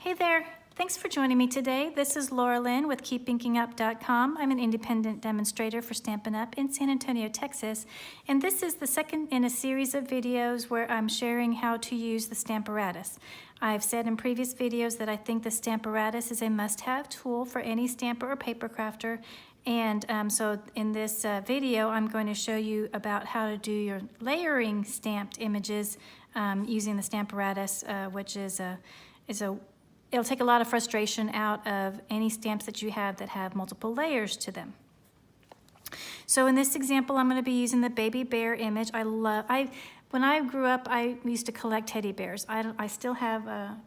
Hey there, thanks for joining me today. This is Lynn with KeepInkingUp.com. I'm an independent demonstrator for Stampin' Up! In San Antonio, Texas. And this is the second in a series of videos where I'm sharing how to use the Stamparatus. I've said in previous videos that I think the Stamparatus is a must-have tool for any stamper or paper crafter. And so in this video, I'm going to show you about how to do your layering stamped images using the Stamparatus, which it'll take a lot of frustration out of any stamps that you have that have multiple layers to them. So in this example, I'm going to be using the baby bear image. When I grew up, I used to collect teddy bears. I still have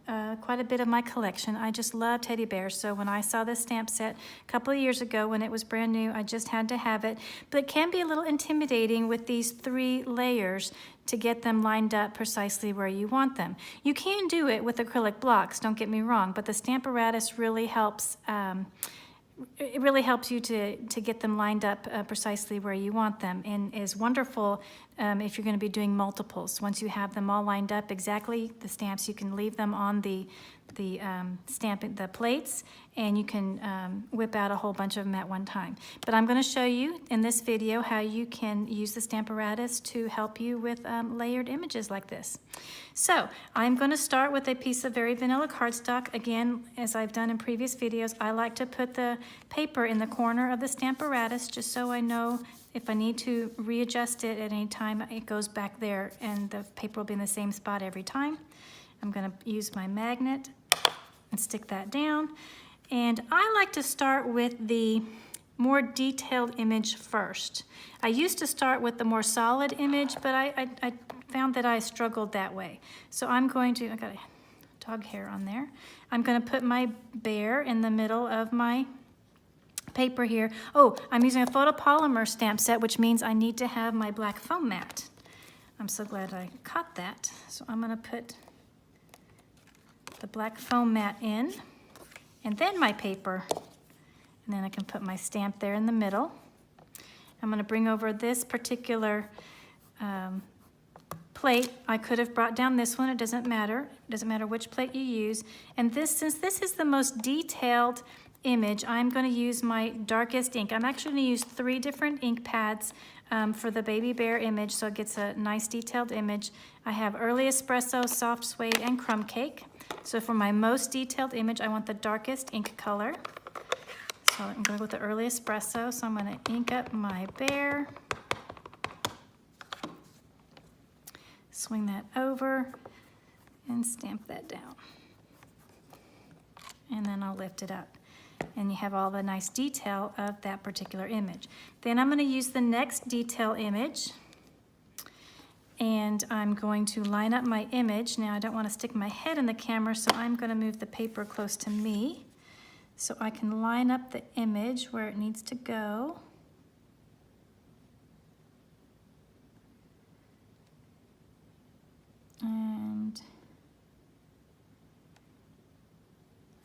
quite a bit of my collection. I just love teddy bears. So when I saw this stamp set a couple of years ago when it was brand new, I just had to have it. But it can be a little intimidating with these 3 layers to get them lined up precisely where you want them. You can do it with acrylic blocks, don't get me wrong, but the Stamparatus really helps. It really helps you to get them lined up precisely where you want them, and is wonderful if you're going to be doing multiples. Once you have them all lined up exactly, the stamps, you can leave them on the plates, and you can whip out a whole bunch of them at one time. But I'm going to show you in this video how you can use the Stamparatus to help you with layered images like this. So I'm going to start with a piece of very vanilla cardstock. Again, as I've done in previous videos, I like to put the paper in the corner of the Stamparatus just so I know if I need to readjust it at any time, it goes back there and the paper will be in the same spot every time. I'm going to use my magnet and stick that down. And I like to start with the more detailed image first. I used to start with the more solid image, but I found that I struggled that way. So I'm going to, I got a dog hair on there. I'm going to put my bear in the middle of my paper here. Oh, I'm using a photopolymer stamp set, which means I need to have my black foam mat. I'm so glad I caught that. So I'm going to put the black foam mat in, and then my paper, and then I can put my stamp there in the middle. I'm going to bring over this particular plate. I could have brought down this one, it doesn't matter. It doesn't matter which plate you use. And this, since this is the most detailed image, I'm going to use my darkest ink. I'm actually going to use 3 different ink pads for the baby bear image, so it gets a nice detailed image. I have Early Espresso, Soft Suede, and Crumb Cake. So for my most detailed image, I want the darkest ink color. So I'm going to go with the Early Espresso, so I'm going to ink up my bear. Swing that over and stamp that down. And then I'll lift it up. And you have all the nice detail of that particular image. Then I'm going to use the next detail image, and I'm going to line up my image. Now I don't want to stick my head in the camera, so I'm going to move the paper close to me so I can line up the image where it needs to go. And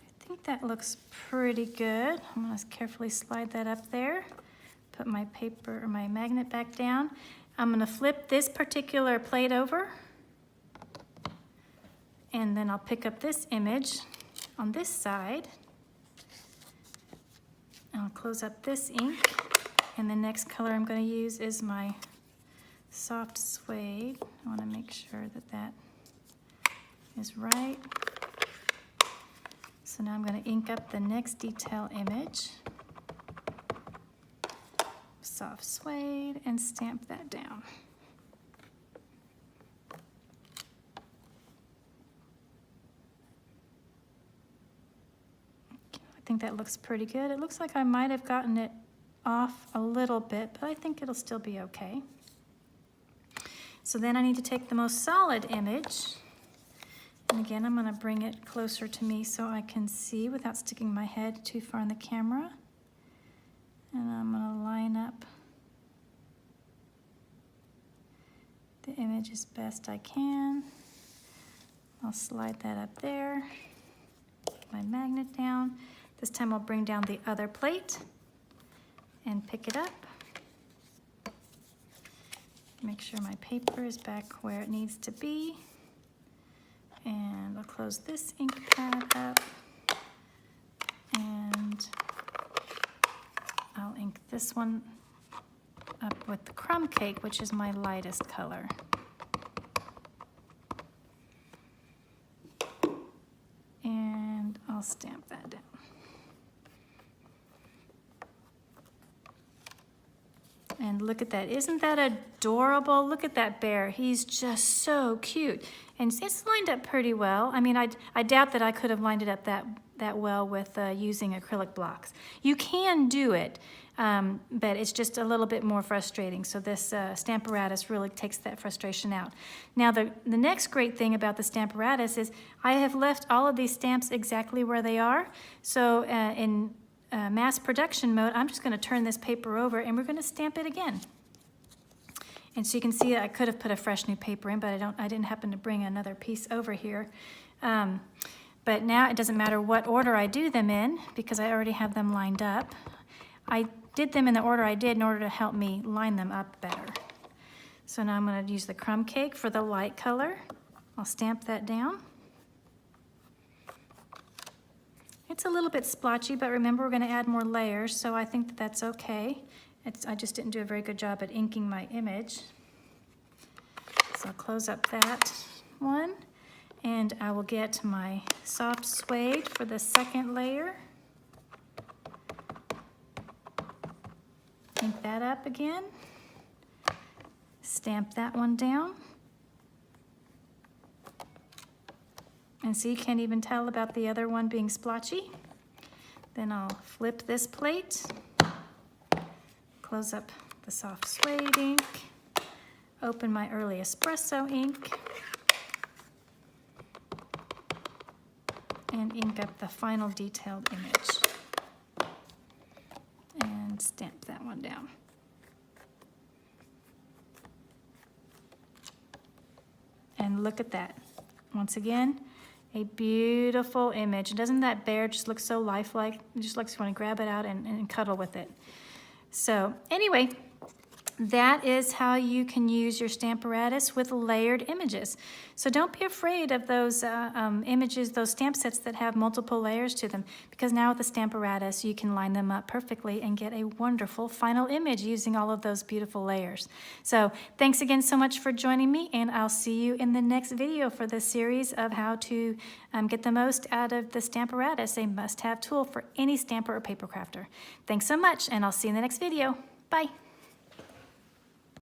I think that looks pretty good. I'm going to carefully slide that up there, put my paper or my magnet back down. I'm going to flip this particular plate over, and then I'll pick up this image on this side. I'll close up this ink, and the next color I'm going to use is my soft suede. I want to make sure that that is right. So now I'm going to ink up the next detail image, soft suede, and stamp that down. I think that looks pretty good. It looks like I might have gotten it off a little bit, but I think it'll still be okay. So then I need to take the most solid image, and again I'm going to bring it closer to me so I can see without sticking my head too far in the camera. And I'm going to line up the image as best I can. I'll slide that up there, put my magnet down. This time I'll bring down the other plate and pick it up. Make sure my paper is back where it needs to be. And I'll close this ink pad up. And I'll ink this one up with the crumb cake, which is my lightest color. And I'll stamp that down. And look at that, isn't that adorable? Look at that bear, he's just so cute. And it's lined up pretty well. I mean, I doubt that I could have lined it up that well with using acrylic blocks. You can do it, but it's just a little bit more frustrating. So this Stamparatus really takes that frustration out. Now, the next great thing about the Stamparatus is I have left all of these stamps exactly where they are. So in mass production mode, I'm just going to turn this paper over and we're going to stamp it again. And so you can see I could have put a fresh new paper in, but I didn't happen to bring another piece over here. But now it doesn't matter what order I do them in because I already have them lined up. I did them in the order I did in order to help me line them up better. So now I'm going to use the crumb cake for the light color. I'll stamp that down. It's a little bit splotchy, but remember we're going to add more layers, so I think that that's okay. I just didn't do a very good job at inking my image. So I'll close up that one, and I will get my soft suede for the second layer. Ink that up again. Stamp that one down. And so you can't even tell about the other one being splotchy. Then I'll flip this plate, close up the soft suede ink, open my early espresso ink, and ink up the final detailed image. And stamp that one down. And look at that. Once again, a beautiful image. Doesn't that bear just look so lifelike? It just looks, you want to grab it out and cuddle with it. So anyway, that is how you can use your Stamparatus with layered images. So don't be afraid of those images, those stamp sets that have multiple layers to them, because now with the Stamparatus you can line them up perfectly and get a wonderful final image using all of those beautiful layers. So thanks again so much for joining me, and I'll see you in the next video for this series of how to get the most out of the Stamparatus, a must-have tool for any stamper or paper crafter. Thanks so much, and I'll see you in the next video. Bye.